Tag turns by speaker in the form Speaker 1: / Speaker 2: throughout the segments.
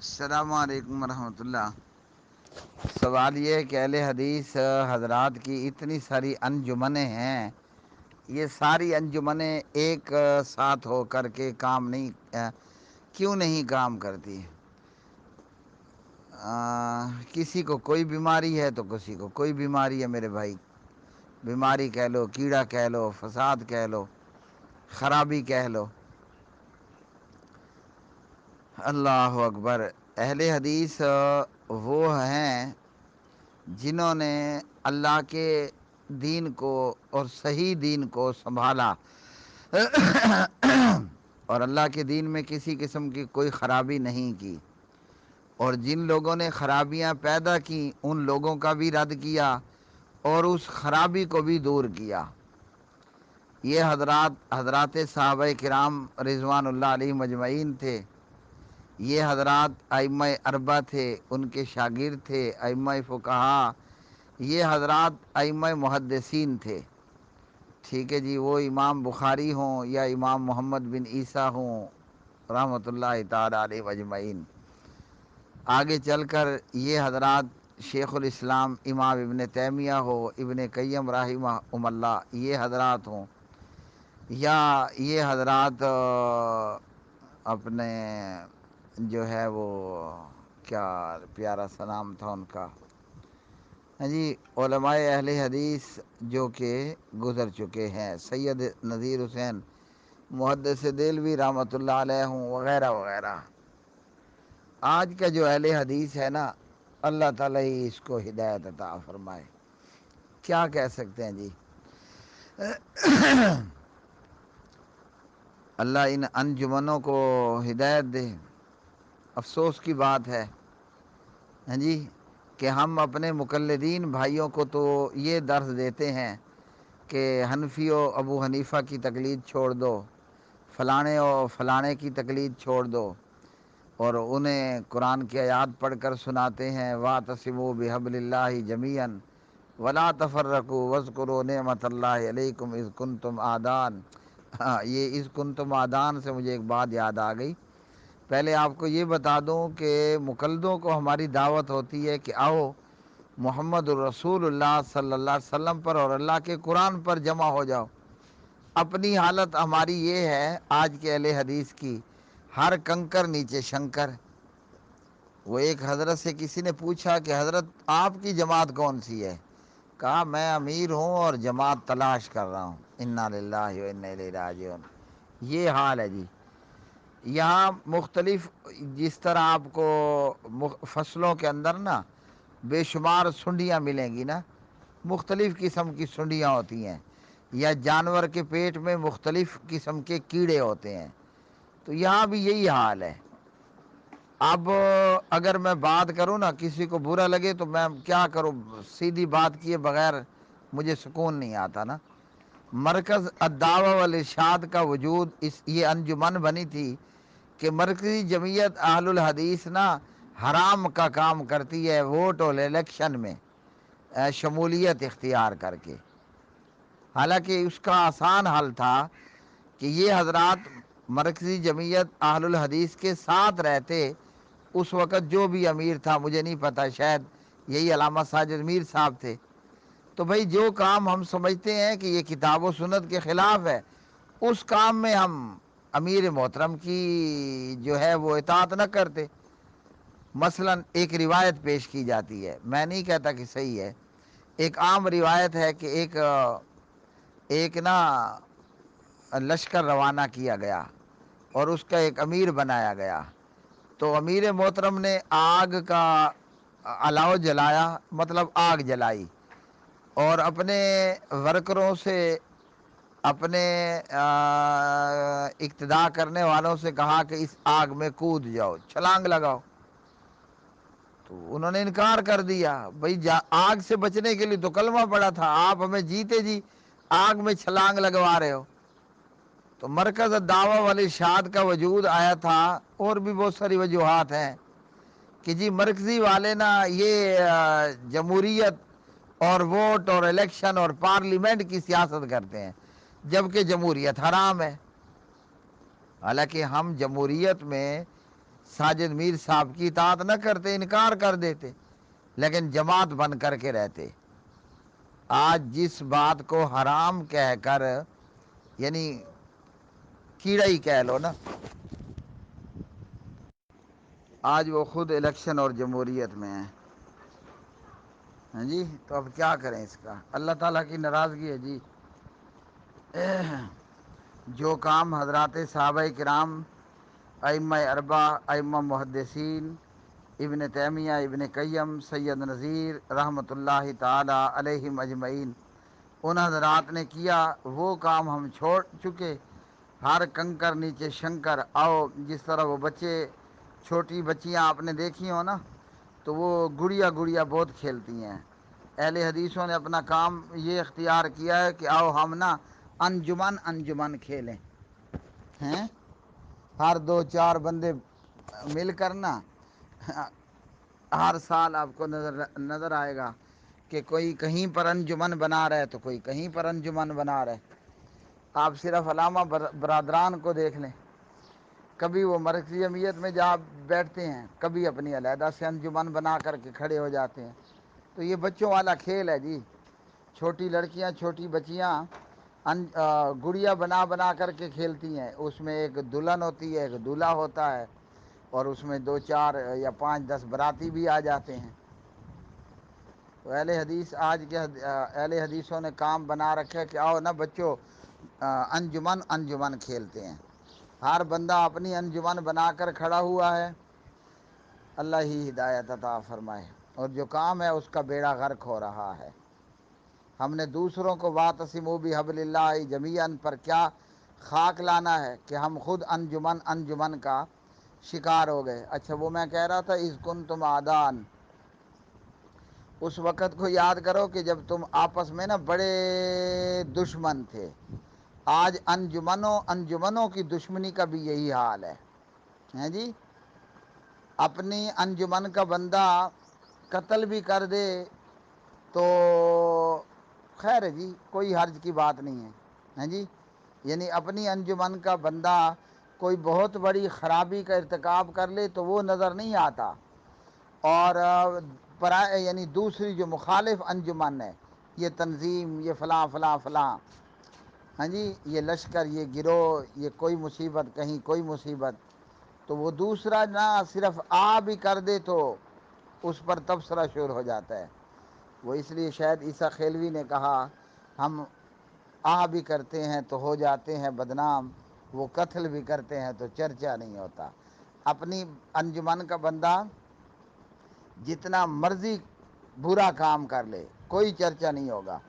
Speaker 1: السلام علیکم ورحمۃ اللہ۔ سوال یہ ہے کہ اہل حدیث حضرات کی اتنی ساری انجمنیں ہیں، یہ ساری انجمنیں ایک ساتھ ہو کر کے کام نہیں کیوں نہیں کام کرتی؟ کسی کو کوئی بیماری ہے تو کسی کو کوئی بیماری ہے میرے بھائی، بیماری کہہ لو، کیڑا کہہ لو، فساد کہہ لو، خرابی کہہ لو۔ اللہ اکبر۔ اہل حدیث وہ ہیں جنہوں نے اللہ کے دین کو اور صحیح دین کو سنبھالا اور اللہ کے دین میں کسی قسم کی کوئی خرابی نہیں کی، اور جن لوگوں نے خرابیاں پیدا کی ان لوگوں کا بھی رد کیا اور اس خرابی کو بھی دور کیا۔ یہ حضرات صحابہ کرام رضوان اللہ علیہ مجمعین تھے۔ یہ حضرات ائمہ اربعہ تھے، ان کے شاگرد تھے ائمہ فقہا۔ یہ حضرات ائمہ محدثین تھے، ٹھیک ہے جی، وہ امام بخاری ہوں یا امام محمد بن عیسیٰ ہوں رحمۃ اللہ تعالی علیہ مجمعین۔ آگے چل کر یہ حضرات شیخ الاسلام امام ابن تیمیہ ہو، ابن قیم رحمہ اللہ، یہ حضرات ہوں، یا یہ حضرات اپنے جو ہے وہ کیا پیارا سا نام تھا ان کا، ہاں جی، علماء اہل حدیث جو کہ گزر چکے ہیں، سید نذیر حسین محدث دہلوی رحمۃ اللہ علیہ ہوں، وغیرہ وغیرہ۔ آج کا جو اہل حدیث ہے نا، اللہ تعالیٰ ہی اس کو ہدایت عطا فرمائے، کیا کہہ سکتے ہیں جی۔ اللہ ان انجمنوں کو ہدایت دے۔ افسوس کی بات ہے ہاں جی کہ ہم اپنے مقلدین بھائیوں کو تو یہ درس دیتے ہیں کہ حنفی و ابو حنیفہ کی تقلید چھوڑ دو، فلانے و فلانے کی تقلید چھوڑ دو، اور انہیں قرآن کی آیات پڑھ کر سناتے ہیں وَاعْتَصِمُوا بِحَبْلِ اللَّهِ جَمِيعًا وَلَا تَفَرَّقُوا وَاذْكُرُوا نِعْمَةَ اللَّهِ عَلَيْكُمْ إِذْ كُنْتُمْ أَعْدَاءً۔ یہ اذ کنتم آدان سے مجھے ایک بات یاد آ گئی۔ پہلے آپ کو یہ بتا دوں کہ مقلدوں کو ہماری دعوت ہوتی ہے کہ آؤ محمد الرسول اللہ صلی اللہ علیہ وسلم پر اور اللہ کے قرآن پر جمع ہو جاؤ۔ اپنی حالت ہماری یہ ہے آج کے اہل حدیث کی، ہر کنکر نیچے شنکر۔ وہ ایک حضرت سے کسی نے پوچھا کہ حضرت آپ کی جماعت کون سی ہے؟ کہا میں امیر ہوں اور جماعت تلاش کر رہا ہوں۔ انا للہ و انا الیہ راجعون۔ یہ حال ہے جی۔ یہاں مختلف، جس طرح آپ کو فصلوں کے اندر نا بے شمار سنڈیاں ملیں گی نا، مختلف قسم کی سنڈیاں ہوتی ہیں، یا جانور کے پیٹ میں مختلف قسم کے کیڑے ہوتے ہیں، تو یہاں بھی یہی حال ہے۔ اب اگر میں بات کروں نا کسی کو برا لگے تو میں کیا کروں، سیدھی بات کیے بغیر مجھے سکون نہیں آتا نا۔ مرکز الدعوہ والارشاد کا وجود یہ انجمن بنی تھی کہ مرکزی جمعیت اہل الحدیث نا حرام کا کام کرتی ہے ووٹ اور الیکشن میں شمولیت اختیار کر کے، حالانکہ اس کا آسان حل تھا کہ یہ حضرات مرکزی جمعیت اہل الحدیث کے ساتھ رہتے۔ اس وقت جو بھی امیر تھا مجھے نہیں پتہ، شاید یہی علامہ ساجد میر صاحب تھے، تو بھائی جو کام ہم سمجھتے ہیں کہ یہ کتاب و سنت کے خلاف ہے، اس کام میں ہم امیر محترم کی جو ہے وہ اطاعت نہ کرتے۔ مثلا ایک روایت پیش کی جاتی ہے، میں نہیں کہتا کہ صحیح ہے، ایک عام روایت ہے کہ ایک نا لشکر روانہ کیا گیا اور اس کا ایک امیر بنایا گیا، تو امیر محترم نے آگ کا الاؤ جلایا، مطلب آگ جلائی، اور اپنے ورکروں سے، اپنے اقتداء کرنے والوں سے کہا کہ اس آگ میں کود جاؤ، چھلانگ لگاؤ، تو انہوں نے انکار کر دیا۔ بھائی آگ سے بچنے کے لیے تو کلمہ پڑا تھا، آپ ہمیں جیتے جی آگ میں چھلانگ لگوا رہے ہو۔ تو مرکز الدعوہ والارشاد کا وجود آیا تھا، اور بھی بہت ساری وجوہات ہیں کہ جی مرکزی والے نا یہ جمہوریت اور ووٹ اور الیکشن اور پارلیمنٹ کی سیاست کرتے ہیں، جبکہ جمہوریت حرام ہے۔ حالانکہ ہم جمہوریت میں ساجد میر صاحب کی اطاعت نہ کرتے، انکار کر دیتے، لیکن جماعت بن کر کے رہتے۔ آج جس بات کو حرام کہہ کر، یعنی کیڑا ہی کہہ لو نا، آج وہ خود الیکشن اور جمہوریت میں ہیں۔ ہاں جی، تو اب کیا کریں اس کا؟ اللہ تعالیٰ کی ناراضگی ہے جی۔ جو کام حضرات صحابہ کرام، ائمہ اربع، ائمہ محدثین، ابن تیمیہ، ابن قیم، سید نذیر رحمۃ اللہ تعالی علیہم اجمعین، ان حضرات نے کیا، وہ کام ہم چھوڑ چکے۔ ہر کنکر نیچے شنکر، آؤ جس طرح وہ بچے، چھوٹی بچیاں آپ نے دیکھی ہو نا، تو وہ گڑیا گڑیا بہت کھیلتی ہیں۔ اہل حدیثوں نے اپنا کام یہ اختیار کیا ہے کہ آؤ ہم نا انجمن انجمن کھیلیں ہیں۔ ہر دو چار بندے مل کر نا، ہر سال آپ کو نظر آئے گا کہ کوئی کہیں پر انجمن بنا رہا ہے تو کوئی کہیں پر انجمن بنا رہا ہے۔ آپ صرف علامہ برادران کو دیکھ لیں، کبھی وہ مرکزی جمعیت میں جا بیٹھتے ہیں، کبھی اپنی علیحدہ سے انجمن بنا کر کے کھڑے ہو جاتے ہیں۔ تو یہ بچوں والا کھیل ہے جی۔ چھوٹی لڑکیاں، چھوٹی بچیاں گڑیا بنا بنا کر کے کھیلتی ہیں۔ اس میں ایک دلہن ہوتی ہے، ایک دولہا ہوتا ہے، اور اس میں 2 4 یا 5 10 براتی بھی آ جاتے ہیں۔ تو اہل حدیث، آج کے اہل حدیثوں نے کام بنا رکھا ہے کہ آؤ نا بچوں، انجمن انجمن کھیلتے ہیں۔ ہر بندہ اپنی انجمن بنا کر کھڑا ہوا ہے۔ اللہ ہی ہدایت عطا فرمائے۔ اور جو کام ہے اس کا بیڑا غرق ہو رہا ہے۔ ہم نے دوسروں کو واعتصموا بحبل اللہ جمیعا پر کیا خاک لانا ہے کہ ہم خود انجمن انجمن کا شکار ہو گئے۔ اچھا، وہ میں کہہ رہا تھا اذ کنتم اعداء، اس وقت کو یاد کرو کہ جب تم آپس میں نا بڑے دشمن تھے۔ آج انجمنوں انجمنوں کی دشمنی کا بھی یہی حال ہے، ہیں جی۔ اپنی انجمن کا بندہ قتل بھی کر دے تو خیر ہے جی، کوئی حرج کی بات نہیں ہے، ہیں جی۔ یعنی اپنی انجمن کا بندہ کوئی بہت بڑی خرابی کا ارتکاب کر لے تو وہ نظر نہیں آتا، اور یعنی دوسری جو مخالف انجمن ہے، یہ تنظیم، یہ فلاں فلاں فلاں، ہاں جی، یہ لشکر، یہ گروہ، یہ کوئی مصیبت کہیں کوئی مصیبت، تو وہ دوسرا نہ صرف بھی کر دے تو اس پر تبصرہ شروع ہو جاتا ہے۔ وہ اس لیے شاید عیسیٰ خیلوی نے کہا، ہم بھی کرتے ہیں تو ہو جاتے ہیں بدنام، وہ قتل بھی کرتے ہیں تو چرچا نہیں ہوتا۔ اپنی انجمن کا بندہ جتنا مرضی برا کام کر لے کوئی چرچا نہیں ہوگا،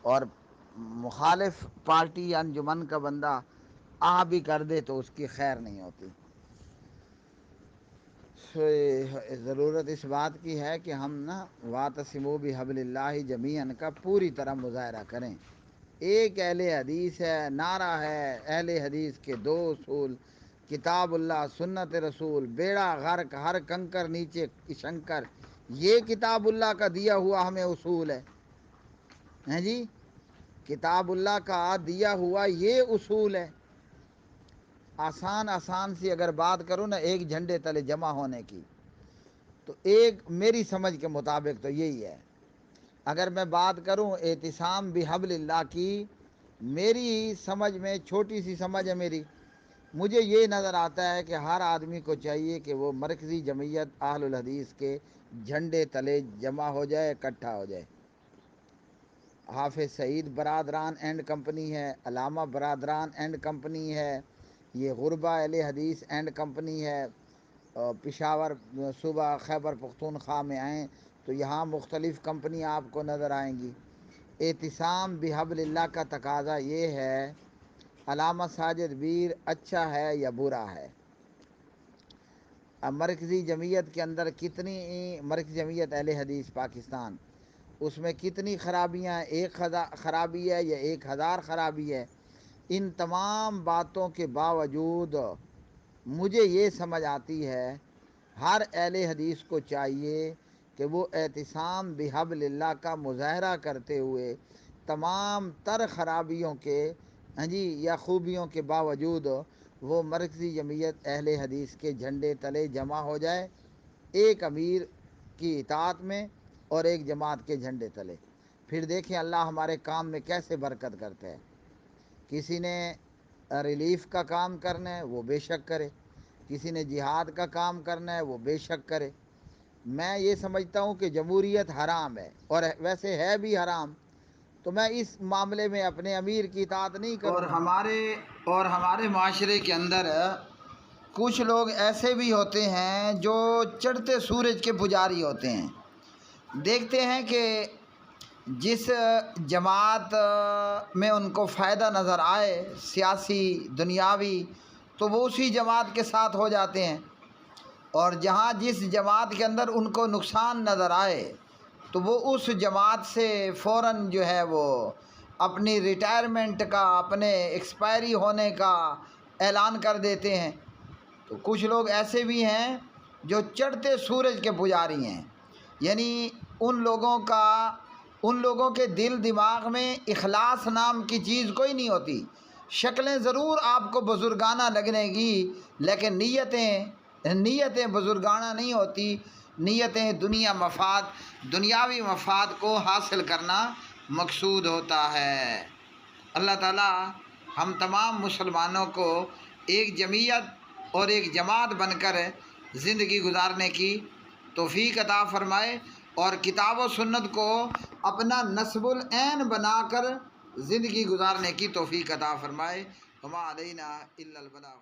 Speaker 1: اور مخالف پارٹی یا انجمن کا بندہ بھی کر دے تو اس کی خیر نہیں ہوتی۔ ضرورت اس بات کی ہے کہ ہم نا واعتصموا بحبل اللہ جمیعا کا پوری طرح مظاہرہ کریں۔ ایک اہل حدیث ہے، نعرہ ہے اہل حدیث کے 2 اصول، کتاب اللہ، سنت رسول، بیڑا غرق، ہر کنکر نیچے شنکر، یہ کتاب اللہ کا دیا ہوا ہمیں اصول ہے، ہیں جی۔ کتاب اللہ کا دیا ہوا یہ اصول ہے۔ آسان آسان سی اگر بات کروں نا ایک جھنڈے تلے جمع ہونے کی، تو ایک میری سمجھ کے مطابق تو یہی ہے۔ اگر میں بات کروں اعتصام بحبل اللہ کی، میری سمجھ میں چھوٹی سی سمجھ ہے میری، مجھے یہ نظر آتا ہے کہ ہر آدمی کو چاہیے کہ وہ مرکزی جمعیت اہل الحدیث کے جھنڈے تلے جمع ہو جائے، اکٹھا ہو جائے۔ حافظ سعید برادران اینڈ کمپنی ہے، علامہ برادران اینڈ کمپنی ہے، یہ غربہ اہل حدیث اینڈ کمپنی ہے۔ پشاور صوبہ خیبر پختونخوا میں آئیں تو یہاں مختلف کمپنیاں آپ کو نظر آئیں گی۔ اعتصام بحبل اللہ کا تقاضا یہ ہے، علامہ ساجد میر اچھا ہے یا برا ہے؟ اب مرکزی جمعیت کے اندر کتنی، مرکزی جمعیت اہل حدیث پاکستان، اس میں کتنی خرابیاں ہیں؟ 1,000 خرابی ہے یا 1,000 خرابی ہے؟ ان تمام باتوں کے باوجود مجھے یہ سمجھ آتی ہے ہر اہل حدیث کو چاہیے کہ وہ اعتصام بحبل اللہ کا مظاہرہ کرتے ہوئے تمام تر خرابیوں کے، ہاں جی، یا خوبیوں کے باوجود وہ مرکزی جمعیت اہل حدیث کے جھنڈے تلے جمع ہو جائے، ایک امیر کی اطاعت میں اور ایک جماعت کے جھنڈے تلے۔ پھر دیکھیں اللہ ہمارے کام میں کیسے برکت کرتا ہے۔ کسی نے ریلیف کا کام کرنا ہے وہ بے شک کرے، کسی نے جہاد کا کام کرنا ہے وہ بے شک کرے۔ میں یہ سمجھتا ہوں کہ جمہوریت حرام ہے، اور ویسے ہے بھی حرام، تو میں اس معاملے میں اپنے امیر کی اطاعت نہیں کروں گا۔ اور ہمارے معاشرے کے اندر کچھ لوگ ایسے بھی ہوتے ہیں جو چڑھتے سورج کے پجاری ہوتے ہیں۔ دیکھتے ہیں کہ جس جماعت میں ان کو فائدہ نظر آئے، سیاسی دنیاوی، تو وہ اسی جماعت کے ساتھ ہو جاتے ہیں، اور جہاں جس جماعت کے اندر ان کو نقصان نظر آئے تو وہ اس جماعت سے فوراً جو ہے وہ اپنی ریٹائرمنٹ کا، اپنے ایکسپائری ہونے کا اعلان کر دیتے ہیں۔ تو کچھ لوگ ایسے بھی ہیں جو چڑھتے سورج کے پجاری ہیں، یعنی ان لوگوں کے دل دماغ میں اخلاص نام کی چیز کوئی نہیں ہوتی۔ شکلیں ضرور آپ کو بزرگانہ لگنے گی، لیکن نیتیں بزرگانہ نہیں ہوتی۔ نیتیں دنیاوی مفاد کو حاصل کرنا مقصود ہوتا ہے۔ اللہ تعالی ہم تمام مسلمانوں کو ایک جمعیت اور ایک جماعت بن کر زندگی گزارنے کی توفیق عطا فرمائے، اور کتاب و سنت کو اپنا نصب العین بنا کر زندگی گزارنے کی توفیق عطا فرمائے۔ وما علینا الا البلاغ۔